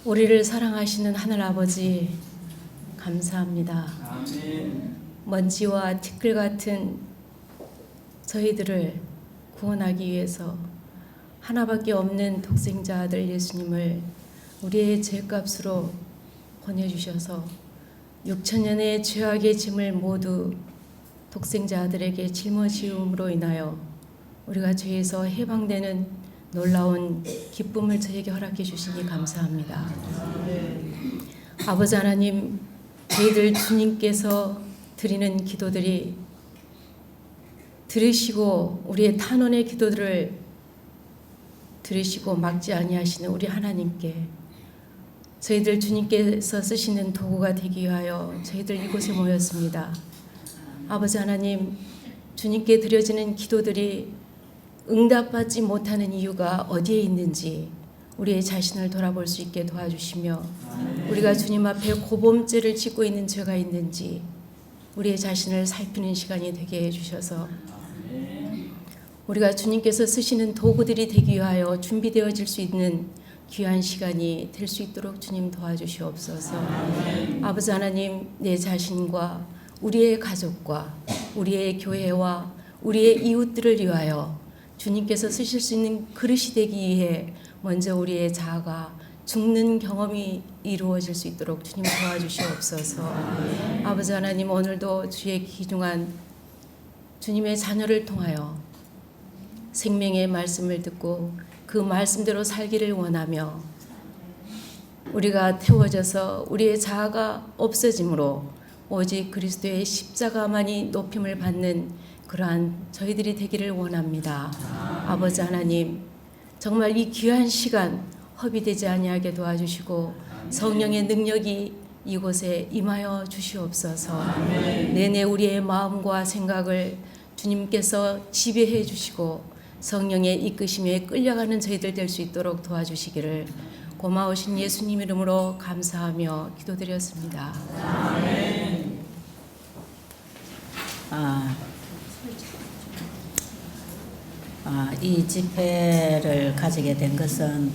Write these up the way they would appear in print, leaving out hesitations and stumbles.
우리를 사랑하시는 하늘아버지 감사합니다. 아멘. 먼지와 티끌 같은 저희들을 구원하기 위해서 하나밖에 없는 독생자 아들 예수님을 우리의 죄값으로 보내주셔서 6천년의 죄악의 짐을 모두 독생자 아들에게 짊어지음으로 인하여 우리가 죄에서 해방되는 놀라운 기쁨을 저에게 허락해 주시니 감사합니다. 아버지 하나님, 저희들 주님께서 드리는 기도들이 들으시고 우리의 탄원의 기도들을 들으시고 막지 아니하시는 우리 하나님께 저희들 주님께서 쓰시는 도구가 되기 위하여 저희들 이곳에 모였습니다. 아버지 하나님, 주님께 드려지는 기도들이 응답받지 못하는 이유가 어디에 있는지 우리의 자신을 돌아볼 수 있게 도와주시며, 우리가 주님 앞에 고범죄를 짓고 있는 죄가 있는지 우리의 자신을 살피는 시간이 되게 해주셔서 우리가 주님께서 쓰시는 도구들이 되기 위하여 준비되어질 수 있는 귀한 시간이 될 수 있도록 주님 도와주시옵소서. 아버지 하나님, 내 자신과 우리의 가족과 우리의 교회와 우리의 이웃들을 위하여 주님께서 쓰실 수 있는 그릇이 되기 위해 먼저 우리의 자아가 죽는 경험이 이루어질 수 있도록 주님 도와주시옵소서. 아버지 하나님, 오늘도 주의 귀중한 주님의 자녀를 통하여 생명의 말씀을 듣고 그 말씀대로 살기를 원하며 우리가 태워져서 우리의 자아가 없어짐으로 오직 그리스도의 십자가만이 높임을 받는 그러한 저희들이 되기를 원합니다. 아버지 하나님, 정말 이 귀한 시간 허비되지 아니하게 도와주시고 성령의 능력이 이곳에 임하여 주시옵소서. 내내 우리의 마음과 생각을 주님께서 지배해 주시고 성령의 이끄심에 끌려가는 저희들 될 수 있도록 도와주시기를 고마우신 예수님 이름으로 감사하며 기도드렸습니다. 이 집회를 가지게 된 것은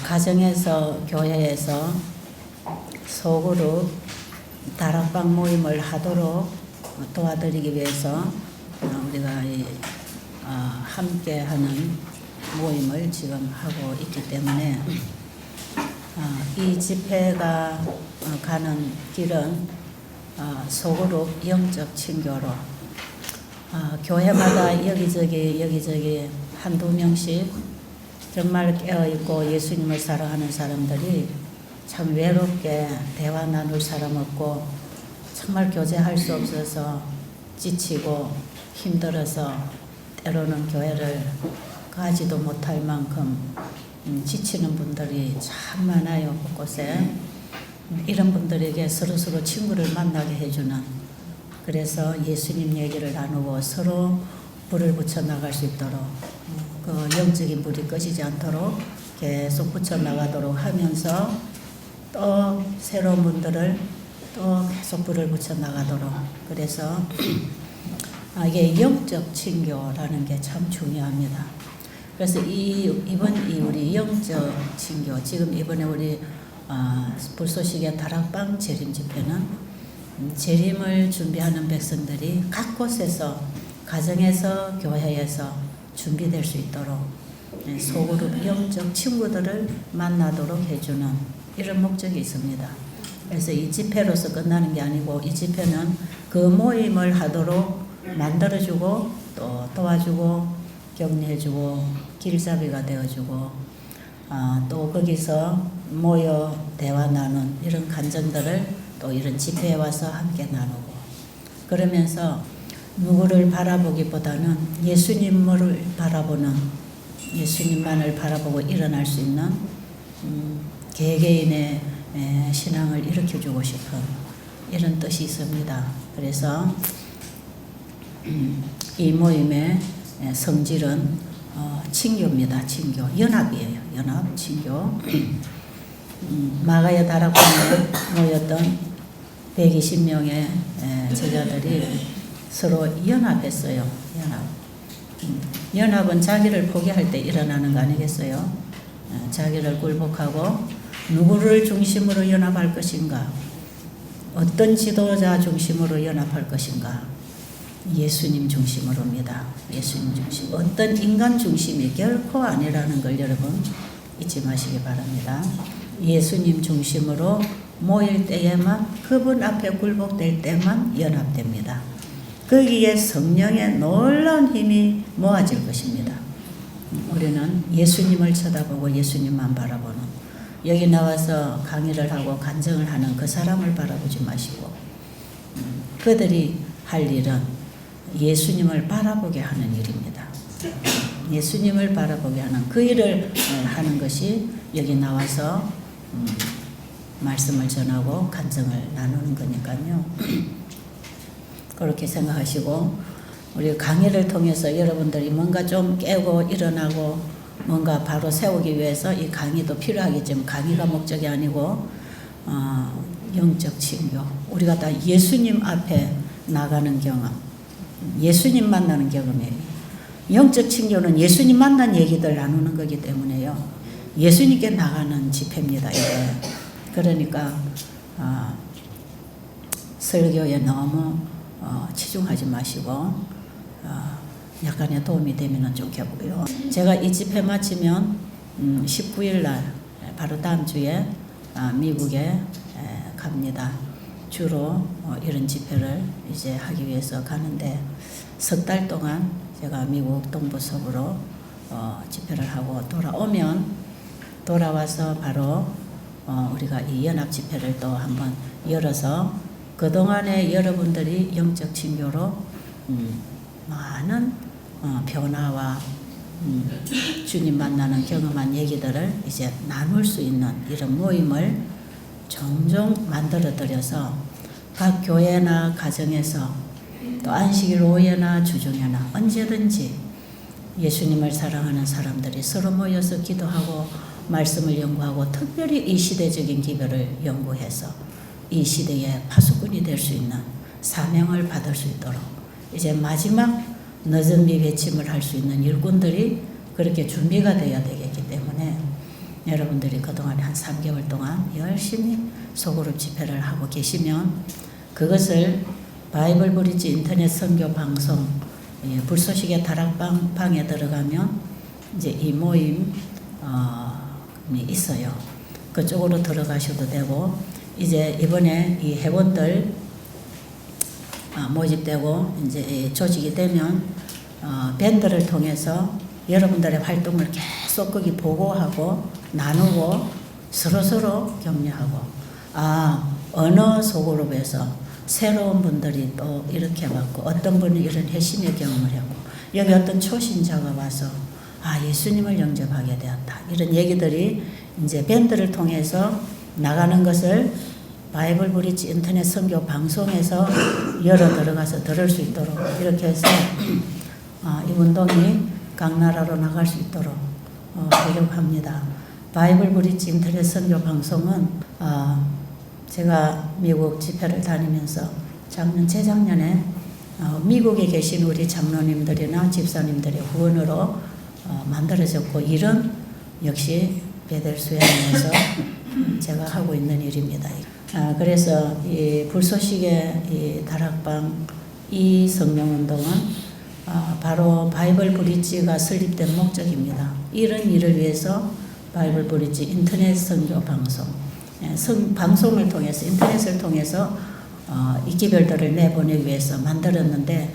가정에서 교회에서 소그룹 다락방 모임을 하도록 도와드리기 위해서 우리가 함께하는 모임을 지금 하고 있기 때문에 이 집회가 가는 길은 소그룹 영적 친교로 교회마다 여기저기 한두 명씩 정말 깨어있고 예수님을 사랑하는 사람들이 참 외롭게 대화 나눌 사람 없고 정말 교제할 수 없어서 지치고 힘들어서 때로는 교회를 가지도 못할 만큼 지치는 분들이 참 많아요, 곳곳에. 이런 분들에게 서로서로 친구를 만나게 해주는, 그래서 예수님 얘기를 나누고 서로 불을 붙여 나갈 수 있도록, 그 영적인 불이 꺼지지 않도록 계속 붙여 나가도록 하면서 또 새로운 분들을 또 계속 불을 붙여 나가도록, 그래서 이게 영적 친교라는 게 참 중요합니다. 그래서 이번 우리 영적 친교, 지금 이번에 우리 불쏘시개 다락방 재림 집회는 재림을 준비하는 백성들이 각 곳에서, 가정에서, 교회에서 준비될 수 있도록 소그룹 영적 친구들을 만나도록 해주는 이런 목적이 있습니다. 그래서 이 집회로서 끝나는 게 아니고, 이 집회는 그 모임을 하도록 만들어주고 또 도와주고 격려해주고 길잡이가 되어주고 또 거기서 모여 대화 나눈 이런 감정들을 또 이런 집회에 와서 함께 나누고, 그러면서 누구를 바라보기보다는 예수님을 바라보는, 예수님만을 바라보고 일어날 수 있는 개개인의 신앙을 일으켜주고 싶은 이런 뜻이 있습니다. 그래서 이 모임의 성질은 친교입니다. 친교, 연합이에요. 연합, 친교. 마가야 다락방에 모였던 120명의 제자들이 서로 연합했어요. 연합. 연합은 자기를 포기할 때 일어나는 거 아니겠어요? 자기를 굴복하고 누구를 중심으로 연합할 것인가? 어떤 지도자 중심으로 연합할 것인가? 예수님 중심으로입니다. 예수님 중심. 어떤 인간 중심이 결코 아니라는 걸 여러분 잊지 마시기 바랍니다. 예수님 중심으로 모일 때에만, 그분 앞에 굴복될 때만 연합됩니다. 거기에 성령의 놀라운 힘이 모아질 것입니다. 우리는 예수님을 쳐다보고 예수님만 바라보는, 여기 나와서 강의를 하고 간증을 하는 그 사람을 바라보지 마시고 그들이 할 일은 예수님을 바라보게 하는 일입니다. 예수님을 바라보게 하는 그 일을 하는 것이 여기 나와서 말씀을 전하고 간증을 나누는 거니까요. 그렇게 생각하시고 우리 강의를 통해서 여러분들이 뭔가 좀 깨고 일어나고 뭔가 바로 세우기 위해서 이 강의도 필요하겠지만 강의가 목적이 아니고 영적 친교, 우리가 다 예수님 앞에 나가는 경험, 예수님 만나는 경험이에요. 영적 친교는 예수님 만난 얘기들 나누는 거기 때문에요. 예수님께 나가는 집회입니다. 이게. 그러니까 설교에 너무 치중하지 마시고 약간의 도움이 되면 좋겠고요. 제가 이 집회 마치면 19일 날 바로 다음 주에 미국에 갑니다. 주로 이런 집회를 이제 하기 위해서 가는데 석 달 동안 제가 미국 동부 서부로 집회를 하고 돌아와서 바로 우리가 이 연합 집회를 또 한번 열어서 그동안에 여러분들이 영적 친교로 많은 변화와 주님 만나는 경험한 얘기들을 이제 나눌 수 있는 이런 모임을 종종 만들어드려서 각 교회나 가정에서 또 안식일 오후에나 주중에나 언제든지 예수님을 사랑하는 사람들이 서로 모여서 기도하고 말씀을 연구하고 특별히 이 시대적인 기별을 연구해서 이 시대의 파수꾼이 될 수 있는 사명을 받을 수 있도록 이제 마지막 늦은 비 외침을 할 수 있는 일꾼들이 그렇게 준비가 되어야 되겠기 때문에 여러분들이 그동안 한 3개월 동안 열심히 소그룹 집회를 하고 계시면 그것을 바이블 브리지 인터넷 선교 방송 불소식의 다락방에 들어가면 이제 이 모임이 있어요. 그쪽으로 들어가셔도 되고 이제 이번에 이 회원들 모집되고 이제 조직이 되면 밴드를 통해서 여러분들의 활동을 계속 거기 보고하고 나누고 서로 격려하고 어느 소그룹에서 새로운 분들이 또 이렇게 왔고 어떤 분은 이런 회심의 경험을 했고 여기 어떤 초신자가 와서 예수님을 영접하게 되었다. 이런 얘기들이 이제 밴드를 통해서 나가는 것을 바이블 브리지 인터넷 선교 방송에서 열어 들어가서 들을 수 있도록 이렇게 해서 이 운동이 각 나라로 나갈 수 있도록 노력합니다. 바이블 브리지 인터넷 선교 방송은 제가 미국 집회를 다니면서 재작년에 미국에 계신 우리 장로님들이나 집사님들의 후원으로 만들어졌고 일은 역시 베델수양에서 제가 하고 있는 일입니다. 그래서 이 불소식의 이 다락방 이 성령운동은 바로 바이블 브리지가 설립된 목적입니다. 이런 일을 위해서 바이블 브리지 인터넷 선교 방송, 방송을 통해서 인터넷을 통해서 이 기별들을 내보내기 위해서 만들었는데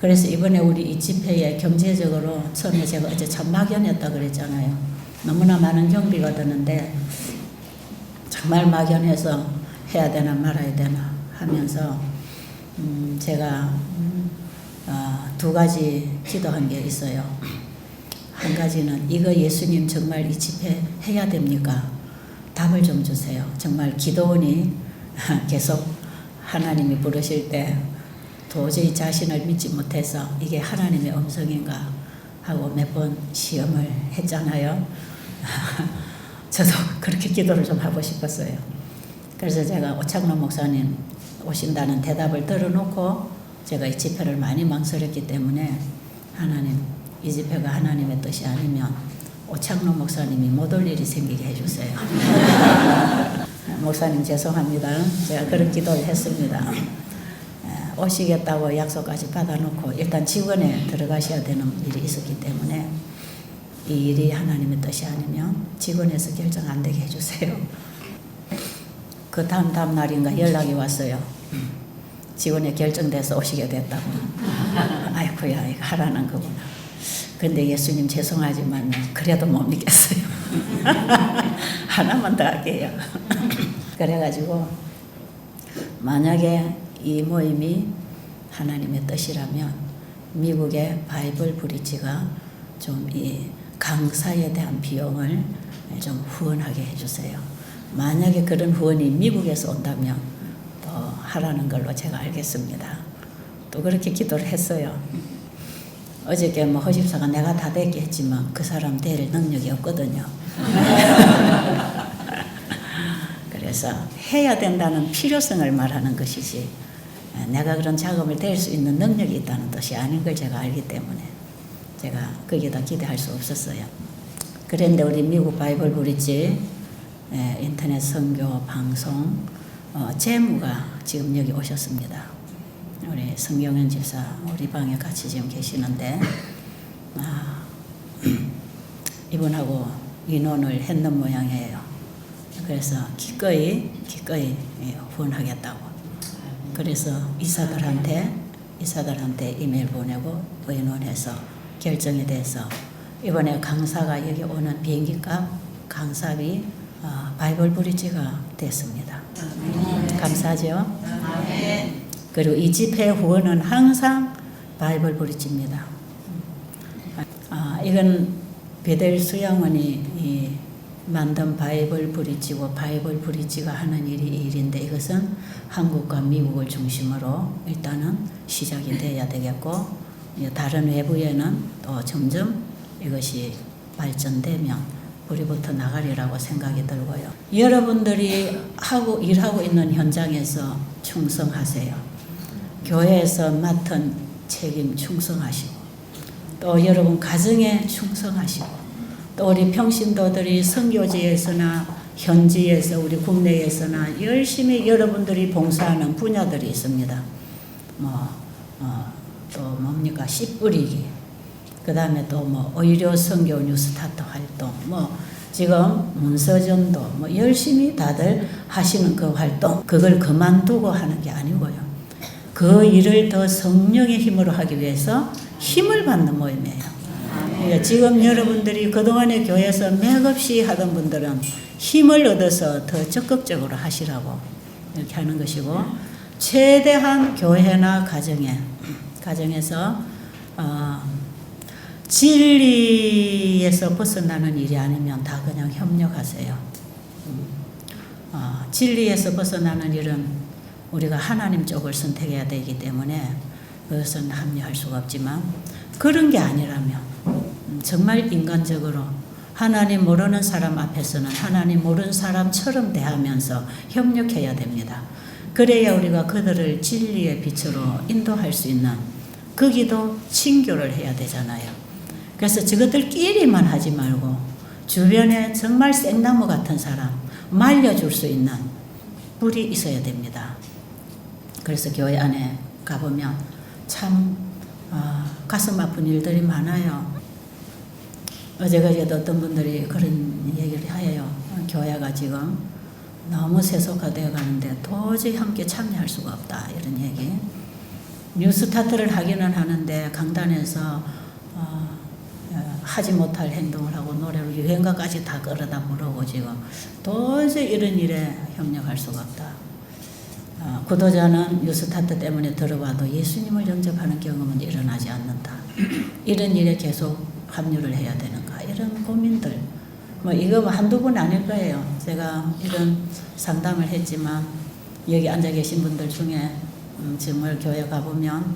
그래서 이번에 우리 이 집회에 경제적으로 처음에 제가 어제 참 막연했다 그랬잖아요. 너무나 많은 경비가 드는데 정말 막연해서 해야 되나 말아야 되나 하면서 제가 두 가지 기도한 게 있어요. 한 가지는 이거 예수님 정말 이 집회 해야 됩니까? 답을 좀 주세요. 정말 기도원이 계속 하나님이 부르실 때 도저히 자신을 믿지 못해서 이게 하나님의 음성인가 하고 몇 번 시험을 했잖아요. 저도 그렇게 기도를 좀 하고 싶었어요. 그래서 제가 오창로 목사님 오신다는 대답을 들어놓고 제가 이 집회를 많이 망설였기 때문에 하나님, 이 집회가 하나님의 뜻이 아니면 오창록 목사님이 못 올 일이 생기게 해주세요. 목사님 죄송합니다. 제가 그런 기도를 했습니다. 오시겠다고 약속까지 받아놓고 일단 직원에 들어가셔야 되는 일이 있었기 때문에 이 일이 하나님의 뜻이 아니면 직원에서 결정 안 되게 해주세요. 그 다음 날인가 연락이 왔어요. 직원에 결정돼서 오시게 됐다고. 아이고야, 이거 하라는 거구나. 근데 예수님 죄송하지만 그래도 못 믿겠어요. 하나만 더 할게요. 그래가지고 만약에 이 모임이 하나님의 뜻이라면 미국의 바이블 브리지가 좀 이 강사에 대한 비용을 좀 후원하게 해주세요. 만약에 그런 후원이 미국에서 온다면 또 하라는 걸로 제가 알겠습니다. 또 그렇게 기도를 했어요. 어저께 뭐 허집사가 내가 다 됐게 했지만 그 사람 될 능력이 없거든요. 그래서 해야 된다는 필요성을 말하는 것이지 내가 그런 작업을 될 수 있는 능력이 있다는 뜻이 아닌 걸 제가 알기 때문에 제가 거기다 기대할 수 없었어요. 그런데 우리 미국 바이블 브리지 인터넷 선교 방송 재무가 지금 여기 오셨습니다. 우리 성경현 집사 우리 방에 같이 지금 계시는데 이분하고 의논을 했는 모양이에요. 그래서 기꺼이 후원하겠다고. 그래서 이사들한테 이메일 보내고 의논해서 결정이 돼서 이번에 강사가 여기 오는 비행기값 강사비 바이블 브리지가 됐습니다. 감사하죠? 그리고 이 집회 후원은 항상 바이블 브리지입니다. 이건 베델 수양원이 만든 바이블 브리지고 바이블 브리지가 하는 일이 이 일인데 이것은 한국과 미국을 중심으로 일단은 시작이 돼야 되겠고 다른 외부에는 또 점점 이것이 발전되면 불이 붙어 나가리라고 생각이 들고요. 여러분들이 일하고 있는 현장에서 충성하세요. 교회에서 맡은 책임 충성하시고 또 여러분 가정에 충성하시고 또 우리 평신도들이 선교지에서나 현지에서 우리 국내에서나 열심히 여러분들이 봉사하는 분야들이 있습니다. 또 뭡니까? 씨 뿌리기. 그 다음에 또 의료 선교 뉴스타트 활동. 지금 문서전도 열심히 다들 하시는 그 활동. 그걸 그만두고 하는 게 아니고요. 그 일을 더 성령의 힘으로 하기 위해서 힘을 받는 모임이에요. 그러니까 지금 여러분들이 그동안에 교회에서 맥없이 하던 분들은 힘을 얻어서 더 적극적으로 하시라고 이렇게 하는 것이고 최대한 교회나 가정에서 진리에서 벗어나는 일이 아니면 다 그냥 협력하세요. 진리에서 벗어나는 일은 우리가 하나님 쪽을 선택해야 되기 때문에 그것은 합리할 수가 없지만 그런 게 아니라면 정말 인간적으로 하나님 모르는 사람 앞에서는 하나님 모르는 사람처럼 대하면서 협력해야 됩니다. 그래야 우리가 그들을 진리의 빛으로 인도할 수 있는 거기도 친교를 해야 되잖아요. 그래서 저것들끼리만 하지 말고 주변에 정말 생나무 같은 사람 말려줄 수 있는 불이 있어야 됩니다. 그래서 교회 안에 가보면 참 가슴 아픈 일들이 많아요. 어제도 어떤 분들이 그런 얘기를 해요. 교회가 지금 너무 세속화되어 가는데 도저히 함께 참여할 수가 없다 이런 얘기. 뉴스타트를 하기는 하는데 강단에서 하지 못할 행동을 하고 노래로 유행가까지 다 끌어다 부르고 지금 도저히 이런 일에 협력할 수가 없다. 구도자는 뉴스타트 때문에 들어와도 예수님을 영접하는 경험은 일어나지 않는다. 이런 일에 계속 합류를 해야 되는가 이런 고민들 이거 한두 분 아닐 거예요. 제가 이런 상담을 했지만 여기 앉아 계신 분들 중에 정말 교회 가보면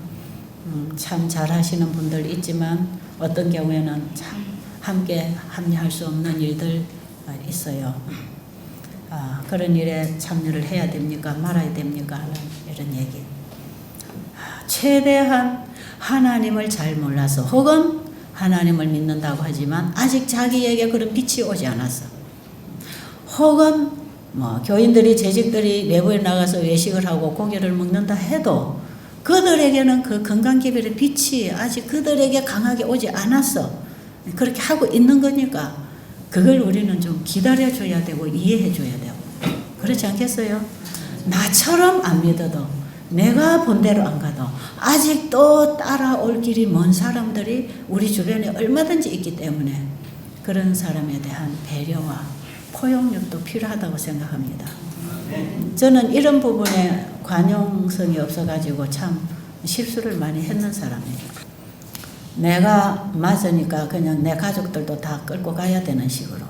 참 잘하시는 분들 있지만 어떤 경우에는 참 함께 합류할 수 없는 일들 있어요. 그런 일에 참여를 해야 됩니까? 말아야 됩니까? 하는 이런 얘기. 최대한 하나님을 잘 몰라서 혹은 하나님을 믿는다고 하지만 아직 자기에게 그런 빛이 오지 않았어. 혹은 뭐 교인들이 재직들이 외부에 나가서 외식을 하고 고기를 먹는다 해도 그들에게는 그 건강기별의 빛이 아직 그들에게 강하게 오지 않았어. 그렇게 하고 있는 거니까 그걸 우리는 좀 기다려줘야 되고 이해해줘야 되고 그렇지 않겠어요? 나처럼 안 믿어도 내가 본 대로 안 가도 아직도 따라올 길이 먼 사람들이 우리 주변에 얼마든지 있기 때문에 그런 사람에 대한 배려와 포용력도 필요하다고 생각합니다. 저는 이런 부분에 관용성이 없어가지고 참 실수를 많이 했는 사람이에요. 내가 맞으니까 그냥 내 가족들도 다 끌고 가야 되는 식으로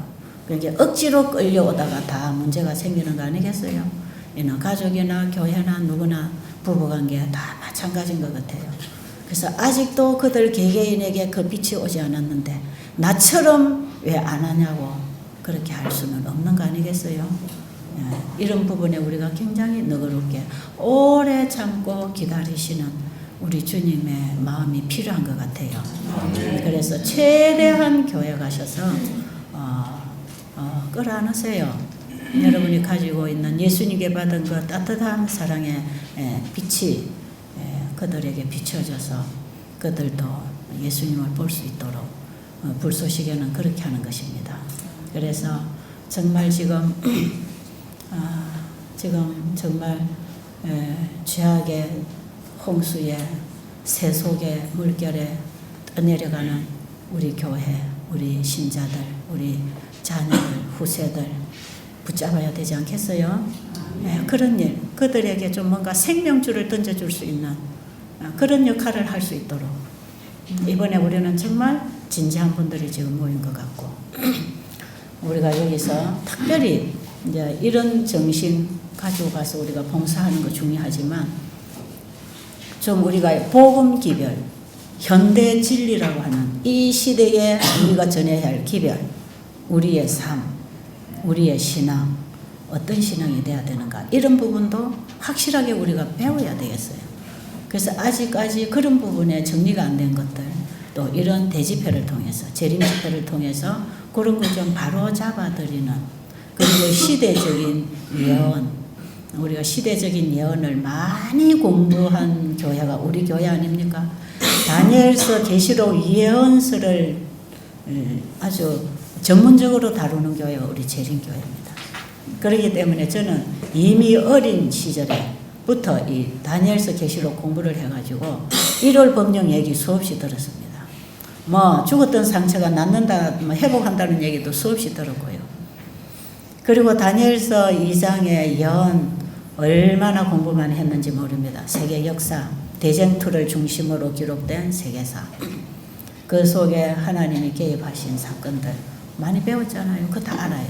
그러니까 억지로 끌려오다가 다 문제가 생기는 거 아니겠어요? 이는 가족이나 교회나 누구나 부부관계 다 마찬가지인 것 같아요. 그래서 아직도 그들 개개인에게 그 빛이 오지 않았는데 나처럼 왜 안 하냐고 그렇게 할 수는 없는 거 아니겠어요? 이런 부분에 우리가 굉장히 너그럽게 오래 참고 기다리시는 우리 주님의 마음이 필요한 것 같아요. 그래서 최대한 교회 가셔서 끌어안으세요. 여러분이 가지고 있는 예수님께 받은 그 따뜻한 사랑의 빛이 그들에게 비춰져서 그들도 예수님을 볼 수 있도록 불쏘시개는 그렇게 하는 것입니다. 그래서 정말 지금 정말 죄악의 홍수에 세속의 물결에 떠내려가는 우리 교회, 우리 신자들, 우리 자녀들, 후세들 붙잡아야 되지 않겠어요? 그런 일, 그들에게 좀 뭔가 생명줄을 던져줄 수 있는 그런 역할을 할 수 있도록 이번에 우리는 정말 진지한 분들이 지금 모인 것 같고 우리가 여기서 특별히 이제 이런 정신 가지고 가서 우리가 봉사하는 거 중요하지만 좀 우리가 복음 기별, 현대 진리라고 하는 이 시대에 우리가 전해야 할 기별, 우리의 삶, 우리의 신앙, 어떤 신앙이 돼야 되는가 이런 부분도 확실하게 우리가 배워야 되겠어요. 그래서 아직까지 그런 부분에 정리가 안 된 것들 또 이런 대집회를 통해서 재림집회를 통해서 그런 거 좀 바로 잡아드리는 그리고 시대적인 예언 우리가 시대적인 예언을 많이 공부한 교회가 우리 교회 아닙니까? 다니엘서 계시록 예언서를 아주 전문적으로 다루는 교회가 우리 재림교회입니다. 그렇기 때문에 저는 이미 어린 시절에부터 이 다니엘서 계시록 공부를 해가지고 1월 법령 얘기 수없이 들었습니다. 뭐 죽었던 상처가 낫는다, 뭐 회복한다는 얘기도 수없이 들었고요. 그리고 다니엘서 2장의 예언 얼마나 공부만 했는지 모릅니다. 세계 역사, 대쟁투를 중심으로 기록된 세계사. 그 속에 하나님이 개입하신 사건들 많이 배웠잖아요. 그거 다 알아요.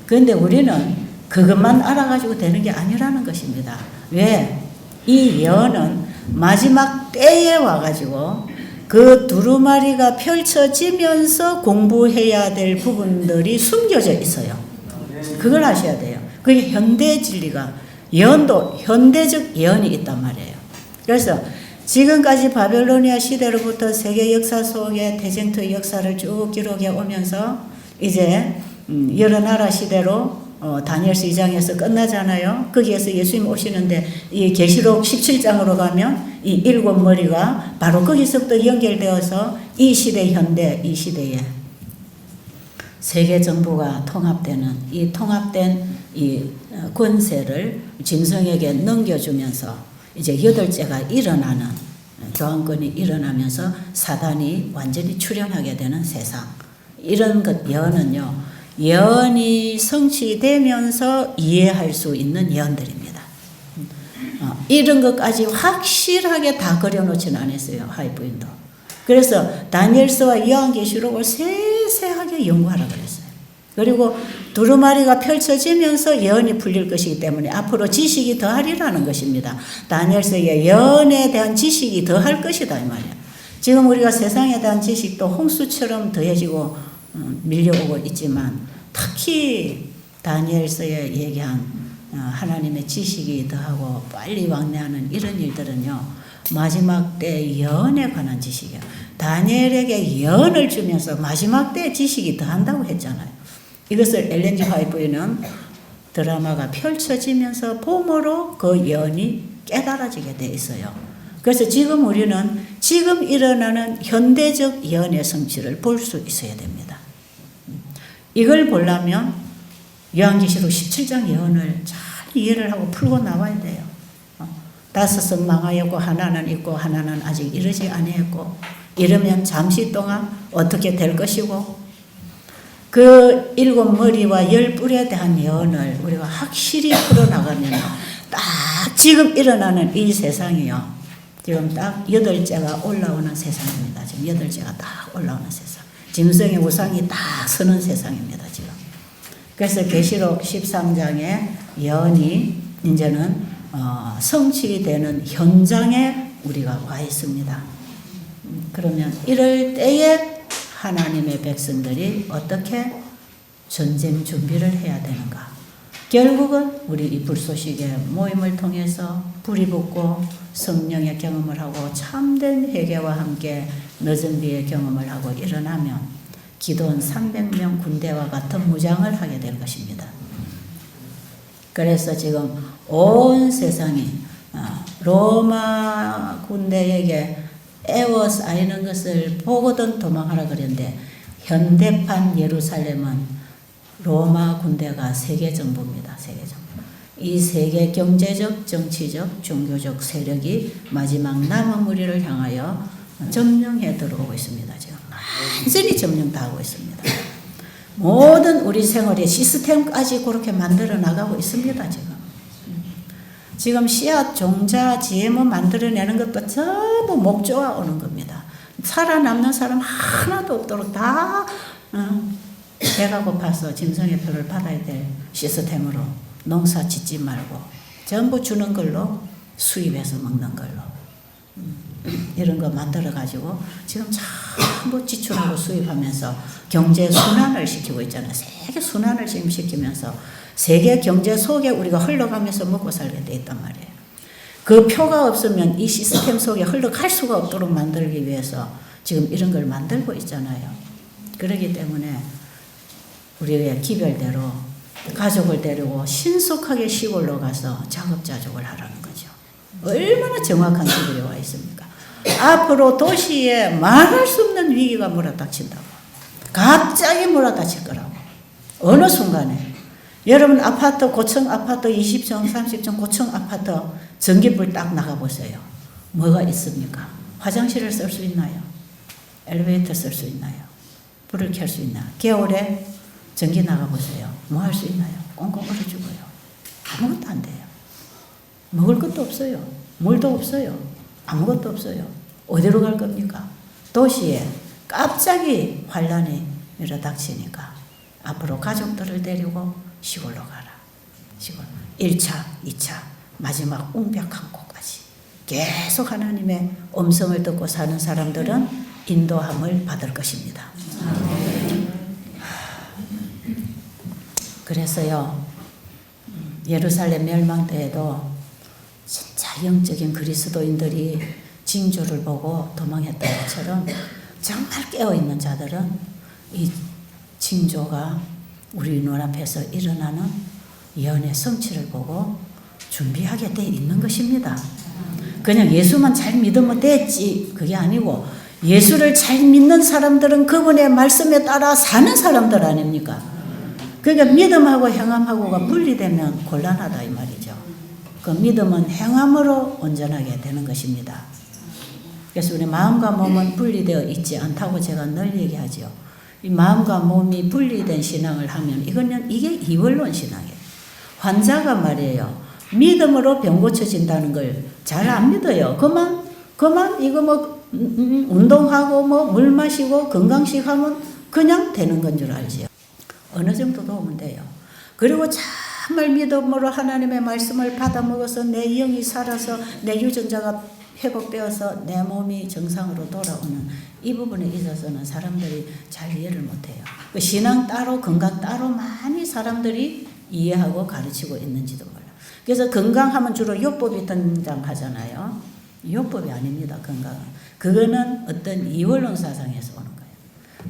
그런데 우리는 그것만 알아가지고 되는 게 아니라는 것입니다. 왜? 이 예언은 마지막 때에 와가지고 그 두루마리가 펼쳐지면서 공부해야 될 부분들이 숨겨져 있어요. 그걸 아셔야 돼요. 그게 현대 진리가 예언도 현대적 예언이 있단 말이에요. 그래서 지금까지 바벨로니아 시대로부터 세계 역사 속에 대쟁투의 역사를 쭉 기록해 오면서 이제 여러 나라 시대로 다니엘서 2장에서 끝나잖아요. 거기에서 예수님 오시는데 이 계시록 17장으로 가면 이 일곱 머리가 바로 거기서부터 연결되어서 이 시대 현대 이 시대에 세계 정부가 통합되는 이 통합된 이 권세를 짐승에게 넘겨주면서 이제 8제가 일어나는 교황권이 일어나면서 사단이 완전히 출현하게 되는 세상. 이런 것 예언은요. 예언이 성취되면서 이해할 수 있는 예언들입니다. 이런 것까지 확실하게 다 그려놓지는 않았어요. 하이브인도. 그래서 다니엘서와 요한계시록을 세세하게 연구하라 그랬어요. 그리고 두루마리가 펼쳐지면서 예언이 풀릴 것이기 때문에 앞으로 지식이 더하리라는 것입니다. 다니엘서의 예언에 대한 지식이 더할 것이다 이 말이에요. 지금 우리가 세상에 대한 지식도 홍수처럼 더해지고 밀려오고 있지만 특히 다니엘서에 얘기한 하나님의 지식이 더하고 빨리 왕래하는 이런 일들은요. 마지막 때 예언에 관한 지식이에요. 다니엘에게 예언을 주면서 마지막 때 지식이 더한다고 했잖아요. 이것을 엘렌 G 화이트는 드라마가 펼쳐지면서 봄으로 그 예언이 깨달아지게 돼 있어요. 그래서 지금 우리는 지금 일어나는 현대적 예언의 성취를 볼 수 있어야 됩니다. 이걸 보려면 요한계시록 17장 예언을 잘 이해를 하고 풀고 나와야 돼요. 5성 망하였고 하나는 있고 하나는 아직 이르지 아니했고 이러면 잠시 동안 어떻게 될 것이고 그 7머리와 10뿔에 대한 예언을 우리가 확실히 풀어나가면 딱 지금 일어나는 이 세상이요. 지금 딱 8째가 올라오는 세상입니다. 지금 8째가 딱 올라오는 세상. 짐승의 우상이 딱 서는 세상입니다. 지금. 그래서 계시록 13장의 예언이 이제는 성취되는 현장에 우리가 와 있습니다. 그러면 이럴 때에 하나님의 백성들이 어떻게 전쟁 준비를 해야 되는가? 결국은 우리 이 불소식의 모임을 통해서 불이 붙고 성령의 경험을 하고 참된 회개와 함께 늦은 비의 경험을 하고 일어나면 기도원 300명 군대와 같은 무장을 하게 될 것입니다. 그래서 지금 온 세상이 로마 군대에게 에워싸이는 것을 보고든 도망하라 그랬는데 현대판 예루살렘은 로마 군대가 세계 정부입니다. 세계 정부. 이 세계 경제적, 정치적, 종교적 세력이 마지막 남은 무리를 향하여 점령해 들어오고 있습니다. 지금 완전히 점령 다 하고 있습니다. 모든 우리 생활의 시스템까지 그렇게 만들어 나가고 있습니다. 지금 씨앗, 종자, GMO 만들어내는 것도 전부 목조와 오는 겁니다. 살아남는 사람 하나도 없도록 다 배가 고파서 짐승의 표를 받아야 될 시스템으로 농사 짓지 말고 전부 주는 걸로 수입해서 먹는 걸로 이런 거 만들어 가지고 지금 전부 지출하고 수입하면서 경제 순환을 시키고 있잖아요. 세계 순환을 지금 시키면서 세계 경제 속에 우리가 흘러가면서 먹고 살게 돼 있단 말이에요. 그 표가 없으면 이 시스템 속에 흘러갈 수가 없도록 만들기 위해서 지금 이런 걸 만들고 있잖아요. 그렇기 때문에 우리의 기별대로 가족을 데리고 신속하게 시골로 가서 자급자족을 하라는 거죠. 얼마나 정확한 기별이 와 있습니까? 앞으로 도시에 말할 수 없는 위기가 몰아닥친다고. 갑자기 몰아닥칠 거라고. 어느 순간에. 여러분 아파트, 고층 아파트 20층, 30층 고층 아파트 전기불 딱 나가보세요. 뭐가 있습니까? 화장실을 쓸 수 있나요? 엘리베이터 쓸 수 있나요? 불을 켤 수 있나요? 겨울에 전기 나가보세요. 뭐 할 수 있나요? 꽁꽁 얼어 죽어요. 아무것도 안 돼요. 먹을 것도 없어요. 물도 없어요. 아무것도 없어요. 어디로 갈 겁니까? 도시에 갑자기 환란이 밀어닥치니까 앞으로 가족들을 데리고 시골로 가라. 시골. 1차, 2차, 마지막 웅벽한 곳까지 계속 하나님의 음성을 듣고 사는 사람들은 인도함을 받을 것입니다. 그래서요, 예루살렘 멸망 때에도 진짜 영적인 그리스도인들이 징조를 보고 도망했던 것처럼 정말 깨어있는 자들은 이 징조가 우리 눈앞에서 일어나는 예언의 성취를 보고 준비하게 돼 있는 것입니다. 그냥 예수만 잘 믿으면 됐지 그게 아니고 예수를 잘 믿는 사람들은 그분의 말씀에 따라 사는 사람들 아닙니까? 그러니까 믿음하고 행함하고가 분리되면 곤란하다 이 말이죠. 그 믿음은 행함으로 온전하게 되는 것입니다. 그래서 우리 마음과 몸은 분리되어 있지 않다고 제가 늘 얘기하죠. 이 마음과 몸이 분리된 신앙을 하면 이게 이원론 신앙이에요. 환자가 말이에요. 믿음으로 병 고쳐진다는 걸 잘 안 믿어요. 그만 이거 뭐 운동하고 뭐 물 마시고 건강식 하면 그냥 되는 건 줄 알지요. 어느 정도 도우면 돼요. 그리고 정말 믿음으로 하나님의 말씀을 받아 먹어서 내 영이 살아서 내 유전자가 회복되어서 내 몸이 정상으로 돌아오는 이 부분에 있어서는 사람들이 잘 이해를 못해요. 그 신앙 따로 건강 따로 많이 사람들이 이해하고 가르치고 있는지도 몰라요. 그래서 건강하면 주로 요법이 등장하잖아요. 요법이 아닙니다. 건강은. 그거는 어떤 이원론 사상에서 오는 거예요.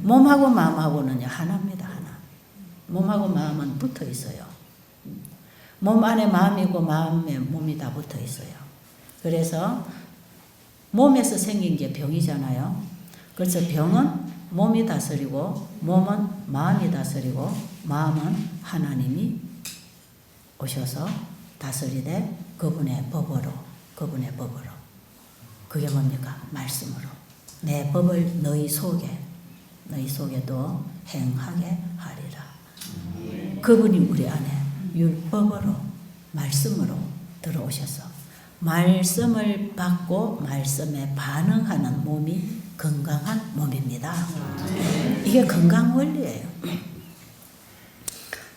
몸하고 마음하고는 하나입니다. 하나. 몸하고 마음은 붙어 있어요. 몸 안에 마음이고 마음에 몸이 다 붙어 있어요. 그래서 몸에서 생긴 게 병이잖아요. 그래서 병은 몸이 다스리고 몸은 마음이 다스리고 마음은 하나님이 오셔서 다스리되 그분의 법으로 그게 뭡니까? 말씀으로 내 법을 너희 속에도 행하게 하리라. 그분이 우리 안에 율법으로 말씀으로 들어오셔서 말씀을 받고 말씀에 반응하는 몸이 건강한 몸입니다. 이게 건강 원리예요.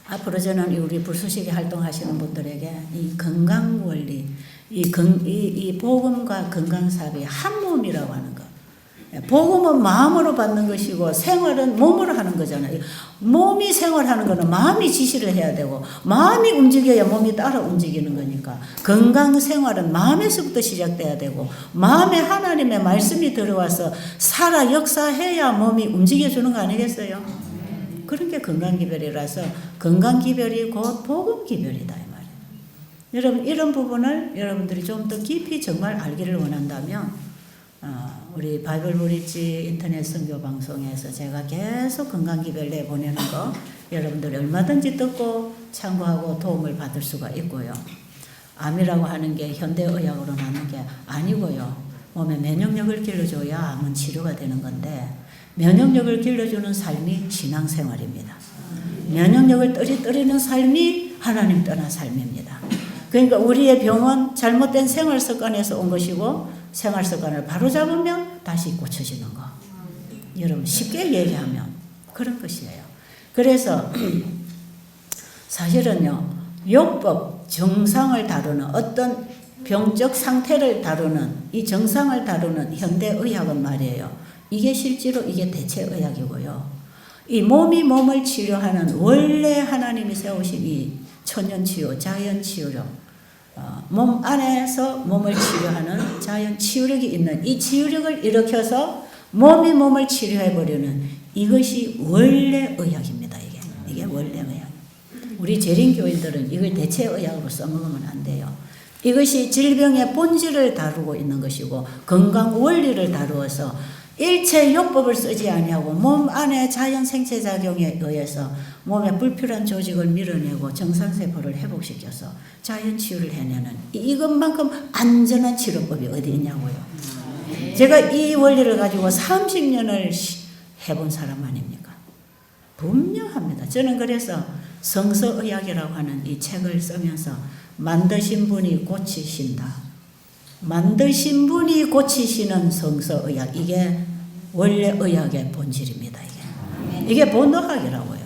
앞으로 저는 우리 불쏘시개 활동하시는 분들에게 이 건강 원리, 이 복음과 건강사업이 한 몸이라고 하는 거. 복음은 마음으로 받는 것이고 생활은 몸으로 하는 거잖아요. 몸이 생활하는 거는 마음이 지시를 해야 되고 마음이 움직여야 몸이 따라 움직이는 거니까 건강 생활은 마음에서부터 시작돼야 되고 마음에 하나님의 말씀이 들어와서 살아 역사해야 몸이 움직여주는 거 아니겠어요? 그런 게 건강기별이라서 건강기별이 곧 복음기별이다 이 말이에요. 여러분 이런 부분을 여러분들이 좀 더 깊이 정말 알기를 원한다면 우리 바이블 브릿지 인터넷 선교 방송에서 제가 계속 건강기별 내보내는 거 여러분들이 얼마든지 듣고 참고하고 도움을 받을 수가 있고요. 암이라고 하는 게 현대의학으로 나는 게 아니고요. 몸에 면역력을 길러줘야 암은 치료가 되는 건데 면역력을 길러주는 삶이 신앙생활입니다. 면역력을 떨이는 삶이 하나님 떠난 삶입니다. 그러니까 우리의 병은 잘못된 생활습관에서 온 것이고 생활습관을 바로잡으면 다시 고쳐지는 거. 여러분 쉽게 얘기하면 그런 것이에요. 그래서 사실은요. 요법 정상을 다루는 어떤 병적 상태를 다루는 이 정상을 다루는 현대의학은 말이에요. 이게 실제로 이게 대체의학이고요. 이 몸이 몸을 치료하는 원래 하나님이 세우신 이 천연치유, 자연치유력 몸 안에서 몸을 치료하는 자연 치유력이 있는 이 치유력을 일으켜서 몸이 몸을 치료해버리는 이것이 원래 의학입니다. 이게 원래 의학. 우리 재림교인들은 이걸 대체의학으로 써먹으면 안 돼요. 이것이 질병의 본질을 다루고 있는 것이고 건강 원리를 다루어서 일체 요법을 쓰지 아니하고 몸 안에 자연 생체작용에 의해서 몸에 불필요한 조직을 밀어내고 정상세포를 회복시켜서 자연 치유를 해내는 이것만큼 안전한 치료법이 어디 있냐고요. 제가 이 원리를 가지고 30년을 해본 사람 아닙니까? 분명합니다. 저는 그래서 성서의학이라고 하는 이 책을 쓰면서 만드신 분이 고치신다. 만드신 분이 고치시는 성서의학 이게 원래 의학의 본질입니다. 이게 본능학이라고요.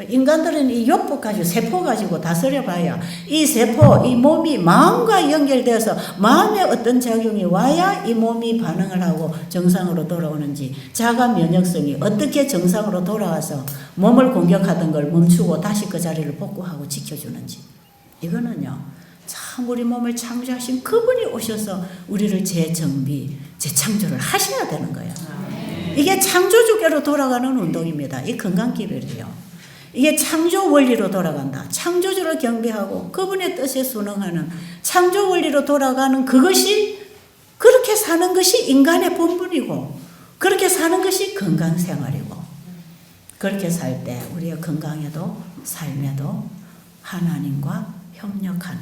인간들은 이 요법 가지고 세포 가지고 다스려봐야 이 세포 이 몸이 마음과 연결돼서 마음에 어떤 작용이 와야 이 몸이 반응을 하고 정상으로 돌아오는지 자가 면역성이 어떻게 정상으로 돌아와서 몸을 공격하던 걸 멈추고 다시 그 자리를 복구하고 지켜주는지 이거는요. 참 우리 몸을 창조하신 그분이 오셔서 우리를 재정비, 재창조를 하셔야 되는 거예요. 이게 창조주께로 돌아가는 운동입니다. 이 건강기별이에요. 이게 창조 원리로 돌아간다. 창조주를 경배하고 그분의 뜻에 순응하는 창조 원리로 돌아가는 그것이 그렇게 사는 것이 인간의 본분이고 그렇게 사는 것이 건강생활이고 그렇게 살 때 우리의 건강에도 삶에도 하나님과 협력하는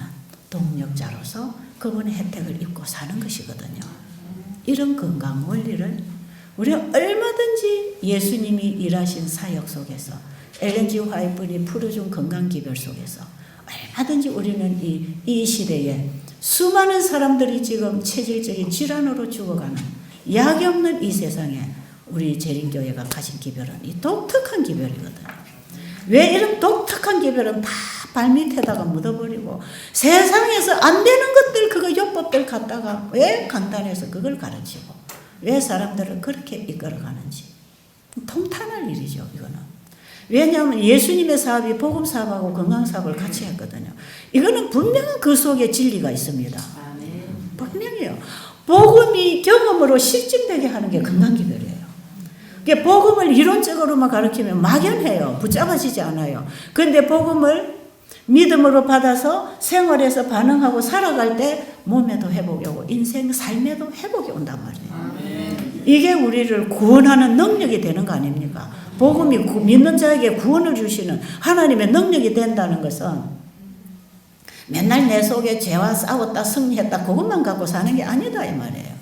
동력자로서 그분의 혜택을 입고 사는 것이거든요. 이런 건강 원리를 우리가 얼마든지 예수님이 일하신 사역 속에서 엘렌 G 화이트분이 풀어준 건강기별 속에서 얼마든지 우리는 이 시대에 수많은 사람들이 지금 체질적인 질환으로 죽어가는 약이 없는 이 세상에 우리 재림교회가 가진 기별은 이 독특한 기별이거든요. 왜 이런 독특한 기별은 다 발밑에다가 묻어버리고 세상에서 안 되는 것들 그거 요법들 갖다가 왜 간단해서 그걸 가르치고 왜 사람들을 그렇게 이끌어가는지 통탄할 일이죠. 이거는. 왜냐하면 예수님의 사업이 복음사업하고 건강사업을 같이 했거든요. 이거는 분명한 그 속에 진리가 있습니다. 분명해요. 복음이 경험으로 실증되게 하는 게 건강기별이에요. 복음을 이론적으로만 가르치면 막연해요. 붙잡아지지 않아요. 그런데 복음을 믿음으로 받아서 생활에서 반응하고 살아갈 때 몸에도 회복이 오고 인생 삶에도 회복이 온단 말이에요. 이게 우리를 구원하는 능력이 되는 거 아닙니까? 복음이 믿는 자에게 구원을 주시는 하나님의 능력이 된다는 것은 맨날 내 속에 죄와 싸웠다 승리했다 그것만 갖고 사는 게 아니다 이 말이에요.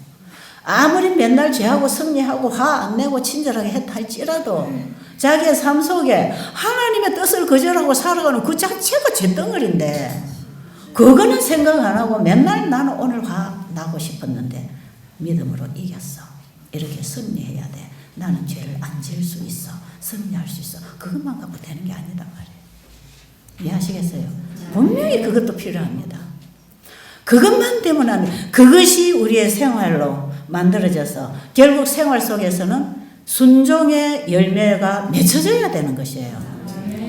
아무리 맨날 죄하고 승리하고 화 안 내고 친절하게 했다 할지라도 자기의 삶 속에 하나님의 뜻을 거절하고 살아가는 그 자체가 죄덩어리인데 그거는 생각 안 하고 맨날 나는 오늘 화 나고 싶었는데 믿음으로 이겼어. 이렇게 승리해야 돼. 나는 죄를 안 지을 수 있어. 승리할 수 있어. 그것만 갖고 되는 게 아니다 말이에요. 이해하시겠어요? 분명히 그것도 필요합니다. 그것만 되면 안 돼. 그것이 우리의 생활로 만들어져서 결국 생활 속에서는 순종의 열매가 맺혀져야 되는 것이에요.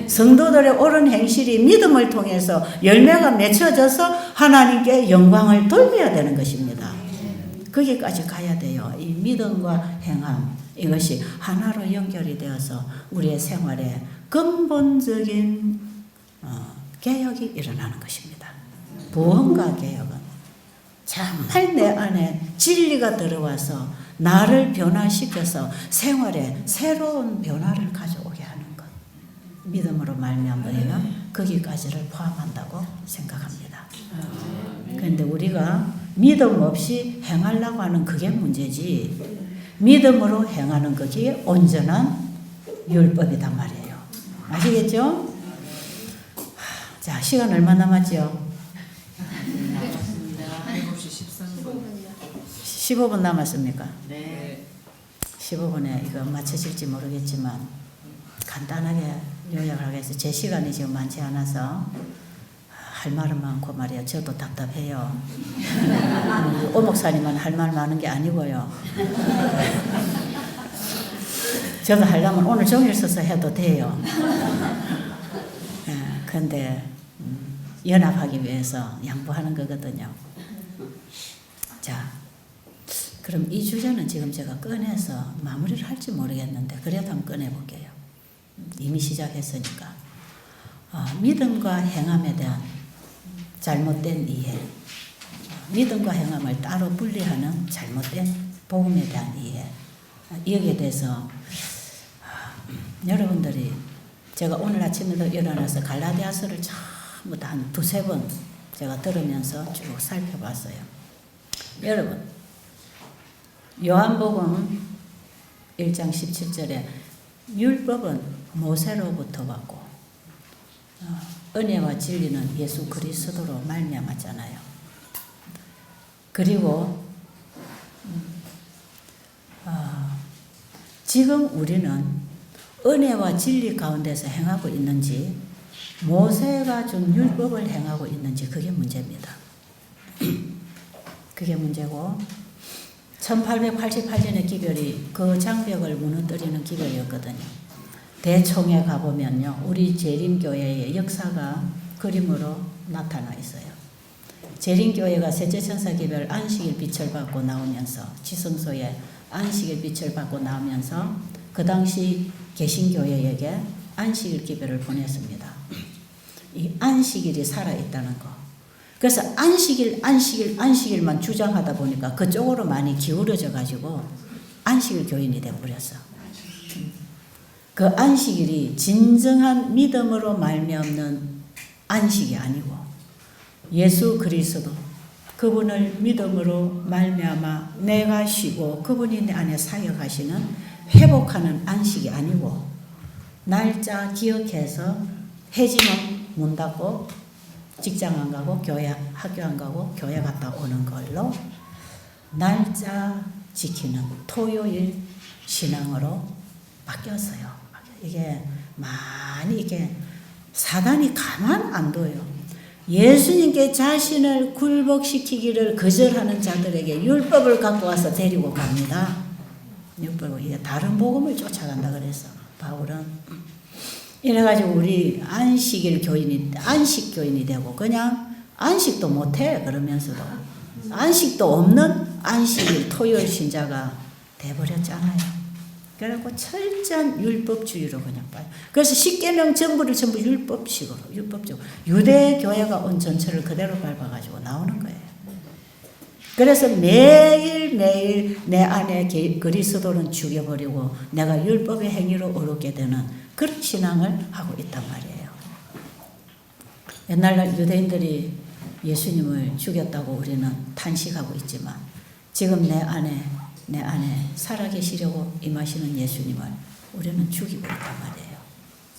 성도들의 옳은 행실이 믿음을 통해서 열매가 맺혀져서 하나님께 영광을 돌려야 되는 것입니다. 거기까지 가야 돼요. 이 믿음과 행함 이것이 하나로 연결이 되어서 우리의 생활에 근본적인 개혁이 일어나는 것입니다. 무언가 개혁은 정말 내 안에 진리가 들어와서 나를 변화시켜서 생활에 새로운 변화를 가져오게 하는 것. 믿음으로 말미암으면 거기까지를 포함한다고 생각합니다. 그런데 우리가 믿음 없이 행하려고 하는 그게 문제지 믿음으로 행하는 것이 온전한 율법이단 말이에요. 아시겠죠? 자, 시간 얼마 남았죠? 15분 남았습니까? 네. 15분에 이거 맞춰질지 모르겠지만 간단하게 요약을 하겠습니다. 제 시간이 지금 많지 않아서 할 말은 많고 말이에요. 저도 답답해요. 오 목사님은 할 말 많은 게 아니고요. 저도 하려면 오늘 종일 써서 해도 돼요. 그런데 연합하기 위해서 양보하는 거거든요. 자, 그럼 이 주제는 지금 제가 꺼내서 마무리를 할지 모르겠는데 그래도 한번 꺼내볼게요. 이미 시작했으니까. 믿음과 행함에 대한 잘못된 이해, 믿음과 행함을 따로 분리하는 잘못된 복음에 대한 이해, 여기에 대해서 여러분들이 제가 오늘 아침에도 일어나서 갈라디아서를 전부 다 한 두세 번 제가 들으면서 쭉 살펴봤어요. 여러분, 요한복음 1장 17절에 율법은 모세로부터 왔고 은혜와 진리는 예수 그리스도로 말미암았잖아요. 그리고 지금 우리는 은혜와 진리 가운데서 행하고 있는지 모세가 준 율법을 행하고 있는지 그게 문제입니다. 그게 문제고 1888년의 기별이 그 장벽을 무너뜨리는 기별이었거든요. 대총에 가보면요. 우리 재림교회의 역사가 그림으로 나타나 있어요. 재림교회가 셋째천사 기별 안식일 빛을 받고 나오면서 지성소에 안식일 빛을 받고 나오면서 그 당시 개신교회에게 안식일 기별을 보냈습니다. 이 안식일이 살아있다는 거. 그래서 안식일만 주장하다 보니까 그쪽으로 많이 기울어져 가지고 안식일 교인이 되어버렸어. 그 안식일이 진정한 믿음으로 말미암는 안식이 아니고 예수 그리스도 그분을 믿음으로 말미암아 내가 쉬고 그분이 내 안에 사역하시는 회복하는 안식이 아니고 날짜 기억해서 해지면 문 닫고 직장 안 가고 교회 학교 안 가고 교회 갔다 오는 걸로 날짜 지키는 토요일 신앙으로 바뀌었어요. 이게 많이 이게 사단이 가만 안 둬요. 예수님께 자신을 굴복시키기를 거절하는 자들에게 율법을 갖고 와서 데리고 갑니다. 율법을 이게 다른 복음을 쫓아간다 그래서 바울은 이래가지고 우리 안식 교인이 되고 그냥 안식도 못해 그러면서도 안식도 없는 안식일 토요일 신자가 돼버렸잖아요. 그래갖고 철저한 율법주의로 그냥 빠져. 그래서 십계명 전부를 전부 율법적으로 유대 교회가 온 전체를 그대로 밟아가지고 나오는 거예요. 그래서 매일매일 내 안에 그리스도는 죽여버리고 내가 율법의 행위로 어렵게 되는 그런 신앙을 하고 있단 말이에요. 옛날 유대인들이 예수님을 죽였다고 우리는 탄식하고 있지만 지금 내 안에 살아계시려고 임하시는 예수님을 우리는 죽이고 있단 말이에요.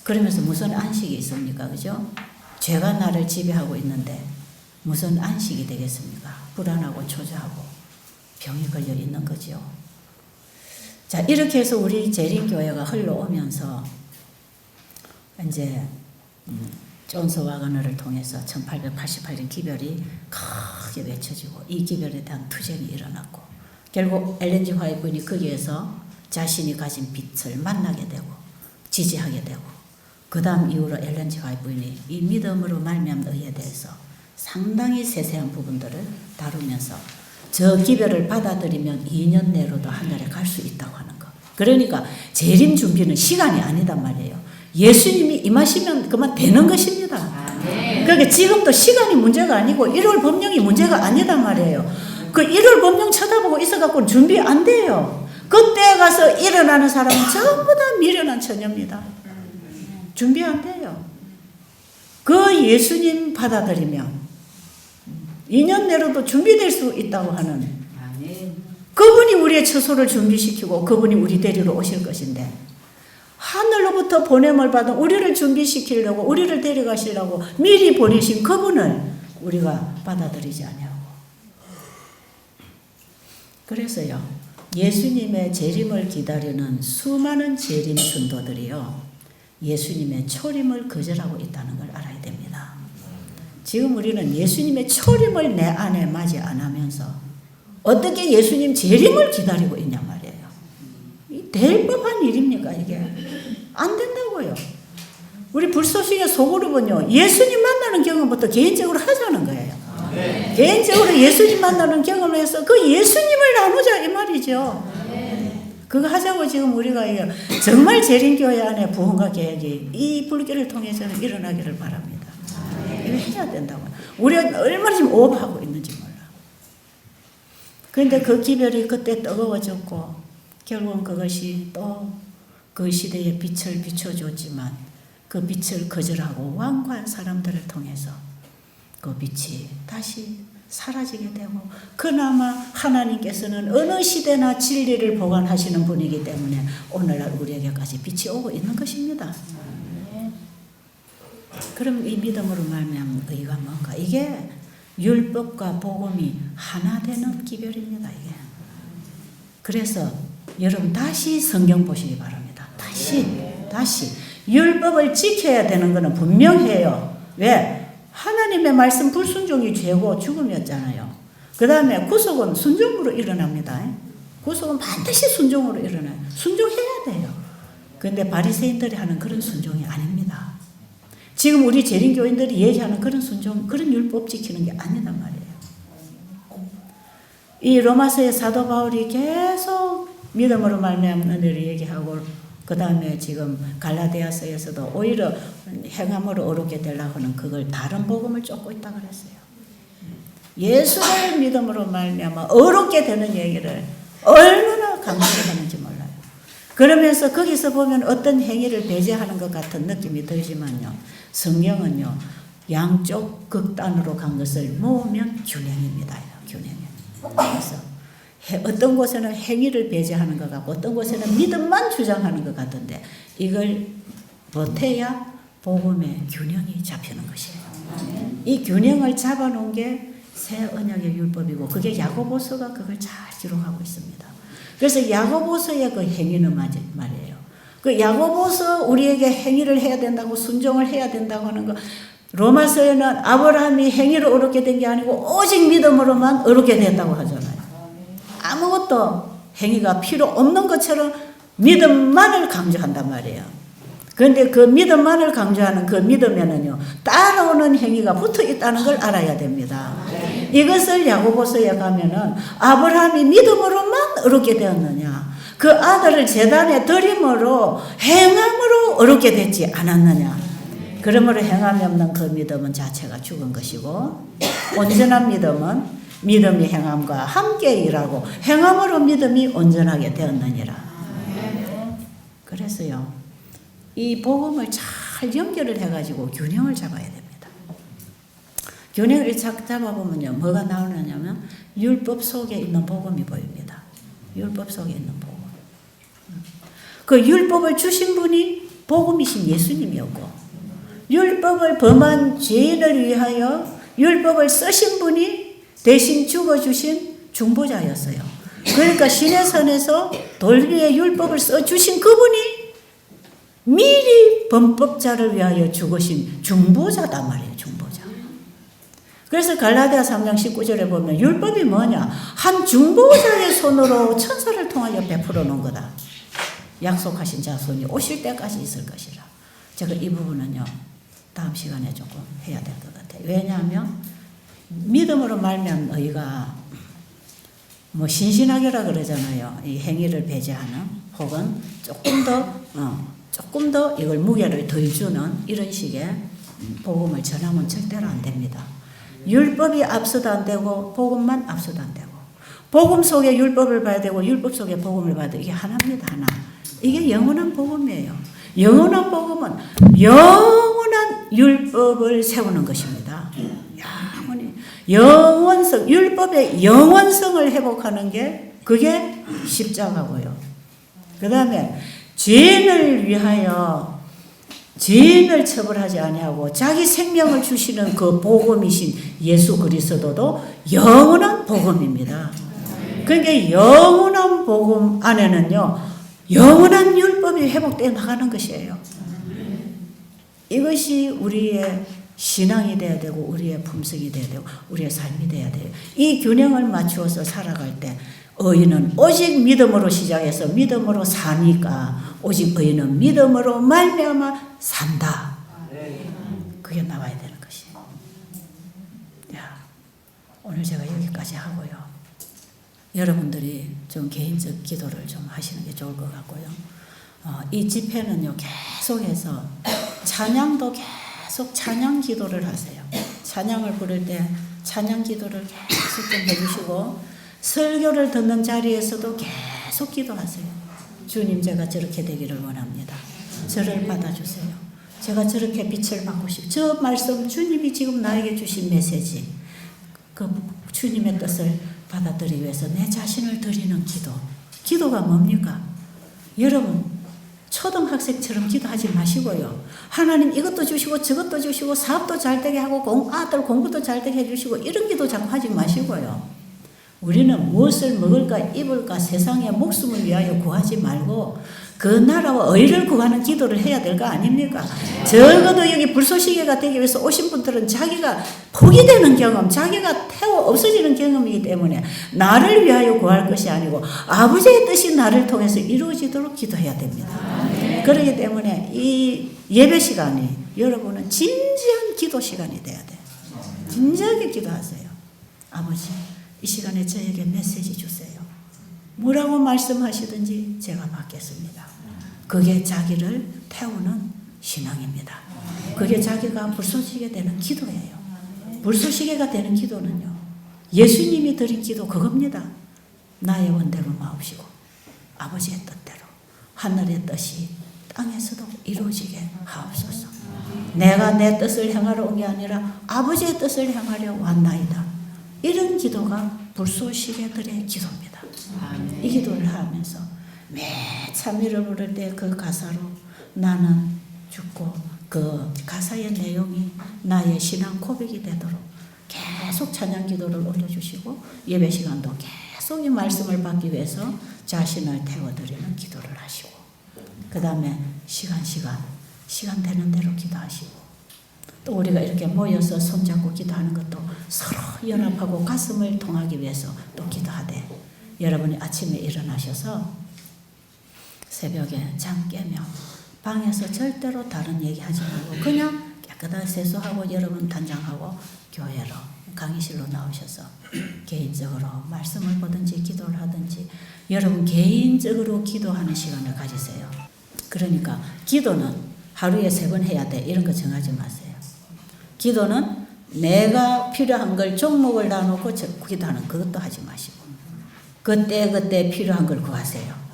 그러면서 무슨 안식이 있습니까? 그죠? 죄가 나를 지배하고 있는데 무슨 안식이 되겠습니까? 불안하고 초조하고 병이 걸려 있는 거죠. 자, 이렇게 해서 우리 재림교회가 흘러오면서 이제 존스 와그너를 통해서 1888년 기별이 크게 외쳐지고 이 기별에 대한 투쟁이 일어났고 결국 엘렌 G 화이트분이 거기에서 자신이 가진 빛을 만나게 되고 지지하게 되고 그 다음 이후로 엘렌 G 화이트분이 이 믿음으로 말미암은 의에 대해서 상당히 세세한 부분들을 다루면서 저 기별을 받아들이면 2년 내로도 하늘에 갈 수 있다고 하는 거. 그러니까 재림 준비는 시간이 아니단 말이에요. 예수님이 임하시면 그만 되는 것입니다. 그러니까 지금도 시간이 문제가 아니고 1월 법령이 문제가 아니단 말이에요. 그 1월 법령 쳐다보고 있어갖고 준비 안 돼요. 그때 가서 일어나는 사람은 전부 다 미련한 처녀입니다. 준비 안 돼요. 그 예수님 받아들이면 2년 내로도 준비될 수 있다고 하는 그분이 우리의 처소를 준비시키고 그분이 우리 데리러 오실 것인데 하늘로부터 보냄을 받은 우리를 준비시키려고 우리를 데려가시려고 미리 보내신 그분을 우리가 받아들이지 않냐고. 그래서요, 예수님의 재림을 기다리는 수많은 재림 전도들이요, 예수님의 초림을 거절하고 있다는 걸 알아야 됩니다. 지금 우리는 예수님의 초림을 내 안에 맞이 안 하면서 어떻게 예수님 재림을 기다리고 있냐 말이에요. 될 법한 일입니까 이게? 안 된다고요. 우리 불소식의 소그룹은요, 예수님 만나는 경험부터 개인적으로 하자는 거예요. 네. 개인적으로 예수님 만나는 경험을 해서 그 예수님을 나누자 이 말이죠. 네. 그거 하자고 지금 우리가 이게 정말 재림교회 안에 부흥과 계획이 이 불교를 통해서는 일어나기를 바랍니다. 네. 이거 해야 된다고. 우리가 얼마나 지금 오버하고 있는지 몰라. 그런데 그 기별이 그때 뜨거워졌고 결국은 그것이 또 그 시대의 빛을 비춰줬지만 그 빛을 거절하고 완고한 사람들을 통해서 그 빛이 다시 사라지게 되고 그나마 하나님께서는 어느 시대나 진리를 보관하시는 분이기 때문에 오늘날 우리에게까지 빛이 오고 있는 것입니다. 그럼 이 믿음으로 말미암은 의가 뭔가? 이게 율법과 복음이 하나 되는 기별입니다. 이게. 그래서 여러분 다시 성경 보시기 바랍니다. 다시 율법을 지켜야 되는 것은 분명해요. 왜? 하나님의 말씀 불순종이 죄고 죽음이었잖아요. 그 다음에 구속은 순종으로 일어납니다. 구속은 반드시 순종으로 일어나요. 순종해야 돼요. 그런데 바리새인들이 하는 그런 순종이 아닙니다. 지금 우리 재림교인들이 얘기하는 그런 순종, 그런 율법 지키는 게 아니란 말이에요. 이 로마서의 사도 바울이 계속 믿음으로 말미암은 은혜를 얘기하고 그 다음에 지금 갈라디아서에서도 오히려 행함으로 어렵게 되려고 하는 그걸 다른 복음을 쫓고 있다 그랬어요. 예수를 믿음으로 말미암아 어렵게 되는 얘기를 얼마나 강조하는지 몰라요. 그러면서 거기서 보면 어떤 행위를 배제하는 것 같은 느낌이 들지만요, 성경은요 양쪽 극단으로 간 것을 모으면 균형입니다. 균형이에요. 그래서 어떤 곳에는 행위를 배제하는 것 같고 어떤 곳에는 믿음만 주장하는 것 같은데 이걸 보태야 복음의 균형이 잡히는 것이에요. 이 균형을 잡아놓은 게 새 언약의 율법이고 그게 야고보서가 그걸 잘 기록하고 있습니다. 그래서 야고보서의 그 행위는 말이에요. 그 야고보서 우리에게 행위를 해야 된다고 순종을 해야 된다고 하는 거, 로마서에는 아브라함이 행위로 어렵게 된 게 아니고 오직 믿음으로만 어렵게 된다고 하잖아요. 아무것도 행위가 필요 없는 것처럼 믿음만을 강조한단 말이에요. 그런데 그 믿음만을 강조하는 그 믿음에는요, 따라오는 행위가 붙어 있다는 걸 알아야 됩니다. 이것을 야고보서에 가면은 아브라함이 믿음으로만 어렵게 되었느냐, 그 아들을 제단에 드림으로 행함으로 어렵게 됐지 않았느냐. 그러므로 행함이 없는 그 믿음은 자체가 죽은 것이고, 온전한 믿음은 믿음이 행함과 함께 일하고 행함으로 믿음이 온전하게 되었느니라. 그래서요, 이 복음을 잘 연결을 해가지고 균형을 잡아야 됩니다. 균형을 잡아보면요, 뭐가 나오느냐면 율법 속에 있는 복음이 보입니다. 율법 속에 있는 복음. 그 율법을 주신 분이 복음이신 예수님이었고, 율법을 범한 죄인을 위하여 율법을 쓰신 분이 대신 죽어주신 중보자였어요. 그러니까 신의 산에서 돌 위에 율법을 써주신 그분이 미리 범법자를 위하여 죽으신 중보자단 말이에요. 중보자. 그래서 갈라디아 3장 19절에 보면 율법이 뭐냐? 한 중보자의 손으로 천사를 통하여 베풀어 놓은 거다. 약속하신 자손이 오실 때까지 있을 것이라. 제가 이 부분은요, 다음 시간에 조금 해야 될 것 같아요. 왜냐하면 믿음으로 말미암은 의가 뭐 신신하게라 그러잖아요. 이 행위를 배제하는, 혹은 조금 더 이걸 무게를 더 주는 이런 식의 복음을 전하면 절대로 안 됩니다. 율법이 앞서도 안 되고 복음만 앞서도 안 되고, 복음 속에 율법을 봐야 되고 율법 속에 복음을 봐야 되고, 이게 하나입니다. 하나. 이게 영원한 복음이에요. 영원한 복음은 영원한 율법을 세우는 것입니다. 영원성, 율법의 영원성을 회복하는 게 그게 십자가고요. 그 다음에 죄인을 위하여 죄인을 처벌하지 아니하고 자기 생명을 주시는 그 복음이신 예수 그리스도도 영원한 복음입니다. 그러니까 영원한 복음 안에는요, 영원한 율법이 회복되어 나가는 것이에요. 이것이 우리의 신앙이 돼야 되고 우리의 품성이 돼야 되고 우리의 삶이 돼야 돼요. 이 균형을 맞추어서 살아갈 때 의인은 오직 믿음으로 시작해서 믿음으로 사니까 오직 의인은 믿음으로 말미암아 산다. 그게 나와야 되는 것이에요. 야, 오늘 제가 여기까지 하고요. 여러분들이 좀 개인적 기도를 좀 하시는 게 좋을 것 같고요. 이 집회는요, 계속해서 찬양도 계속 찬양 기도를 하세요. 찬양을 부를 때 찬양 기도를 계속 좀 해주시고, 설교를 듣는 자리에서도 계속 기도하세요. 주님, 제가 저렇게 되기를 원합니다. 저를 받아주세요. 제가 저렇게 빛을 받고 싶어요. 저 말씀, 주님이 지금 나에게 주신 메시지, 그 주님의 뜻을 받아들이기 위해서 내 자신을 드리는 기도. 기도가 뭡니까? 여러분, 초등학생처럼 기도하지 마시고요. 하나님 이것도 주시고 저것도 주시고 사업도 잘 되게 하고 아들 공부도 잘 되게 해주시고 이런 기도 자꾸 하지 마시고요. 우리는 무엇을 먹을까 입을까 세상의 목숨을 위하여 구하지 말고 그 나라와 의를 구하는 기도를 해야 될 거 아닙니까? 적어도 여기 불쏘시개가 되기 위해서 오신 분들은 자기가 포기되는 경험, 자기가 태워 없어지는 경험이기 때문에 나를 위하여 구할 것이 아니고 아버지의 뜻이 나를 통해서 이루어지도록 기도해야 됩니다. 그렇기 때문에 이 예배 시간이 여러분은 진지한 기도 시간이 돼야 돼요. 진지하게 기도하세요. 아버지, 이 시간에 저에게 메시지 주세요. 뭐라고 말씀하시든지 제가 받겠습니다. 그게 자기를 태우는 신앙입니다. 그게 자기가 불쏘시개 되는 기도예요. 불쏘시개가 되는 기도는요, 예수님이 드린 기도 그겁니다. 나의 원대로 마옵시고 아버지의 뜻대로 하늘의 뜻이 땅에서도 이루어지게 하옵소서. 내가 내 뜻을 행하러 온 게 아니라 아버지의 뜻을 행하려 왔나이다. 이런 기도가 불쏘시개들의 기도입니다. 이 기도를 하면서 매 참미를 부를 때 그 가사로 나는 죽고 그 가사의 내용이 나의 신앙 고백이 되도록 계속 찬양 기도를 올려주시고, 예배 시간도 계속 이 말씀을 받기 위해서 자신을 태워드리는 기도를 하시고, 그 다음에 시간 되는 대로 기도하시고, 또 우리가 이렇게 모여서 손잡고 기도하는 것도 서로 연합하고 가슴을 통하기 위해서 또 기도하되, 여러분이 아침에 일어나셔서 새벽에 잠 깨며 방에서 절대로 다른 얘기 하지 말고 그냥 깨끗하게 세수하고 여러분 단장하고 교회로 강의실로 나오셔서 개인적으로 말씀을 보든지 기도를 하든지 여러분 개인적으로 기도하는 시간을 가지세요. 그러니까 기도는 하루에 3번 해야 돼 이런 거 정하지 마세요. 기도는 내가 필요한 걸 종목을 놔놓고 기도하는 그것도 하지 마시고 그때 필요한 걸 구하세요.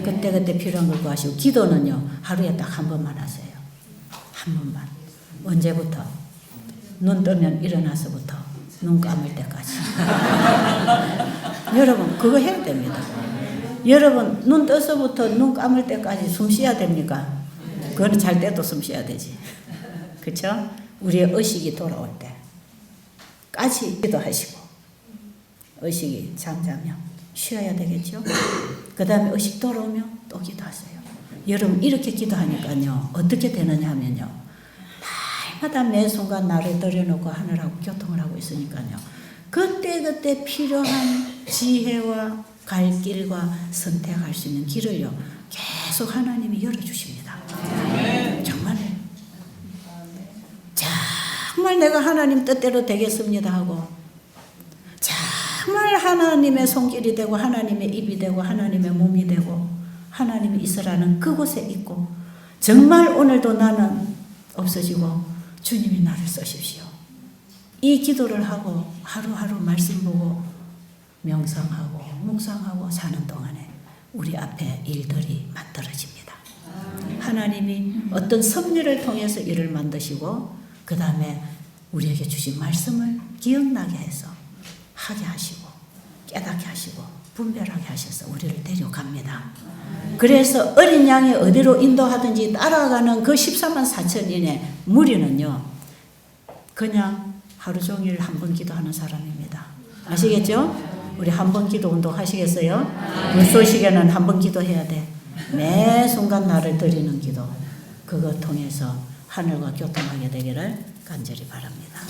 그때 필요한 걸 구하시고 기도는요 하루에 딱 1번만 하세요. 1번만. 언제부터? 눈 뜨면 일어나서부터 눈 감을 때까지. 여러분 그거 해야 됩니다. 여러분 눈 떠서부터 눈 감을 때까지 숨 쉬어야 됩니까? 그거는 잘 때도 숨 쉬어야 되지. 그렇죠? 우리의 의식이 돌아올 때까지 기도하시고 의식이 잠자면 쉬어야 되겠죠? 그 다음에 의식 돌아오면 또 기도하세요. 여러분 이렇게 기도하니까요 어떻게 되느냐 하면요 날마다 매 순간 나를 들여놓고 하늘하고 교통을 하고 있으니까요 그때 필요한 지혜와 갈 길과 선택할 수 있는 길을요 계속 하나님이 열어주십니다. 정말 내가 하나님 뜻대로 되겠습니다 하고 정말 하나님의 손길이 되고 하나님의 입이 되고 하나님의 몸이 되고 하나님이 있으라는 그곳에 있고 정말 오늘도 나는 없어지고 주님이 나를 쓰십시오. 이 기도를 하고 하루하루 말씀 보고 명상하고 묵상하고 사는 동안에 우리 앞에 일들이 만들어집니다. 하나님이 어떤 섭리를 통해서 일을 만드시고 그 다음에 우리에게 주신 말씀을 기억나게 해서 하게 하시고 깨닫게 하시고 분별하게 하셔서 우리를 데려갑니다. 그래서 어린 양이 어디로 인도하든지 따라가는 그 14만 4천인의 무리는요 그냥 하루 종일 한 번 기도하는 사람입니다. 아시겠죠? 우리 한 번 기도 운동 하시겠어요? 물소식에는 한 번 기도해야 돼. 매 순간 나를 드리는 기도 그거 통해서 하늘과 교통하게 되기를 간절히 바랍니다.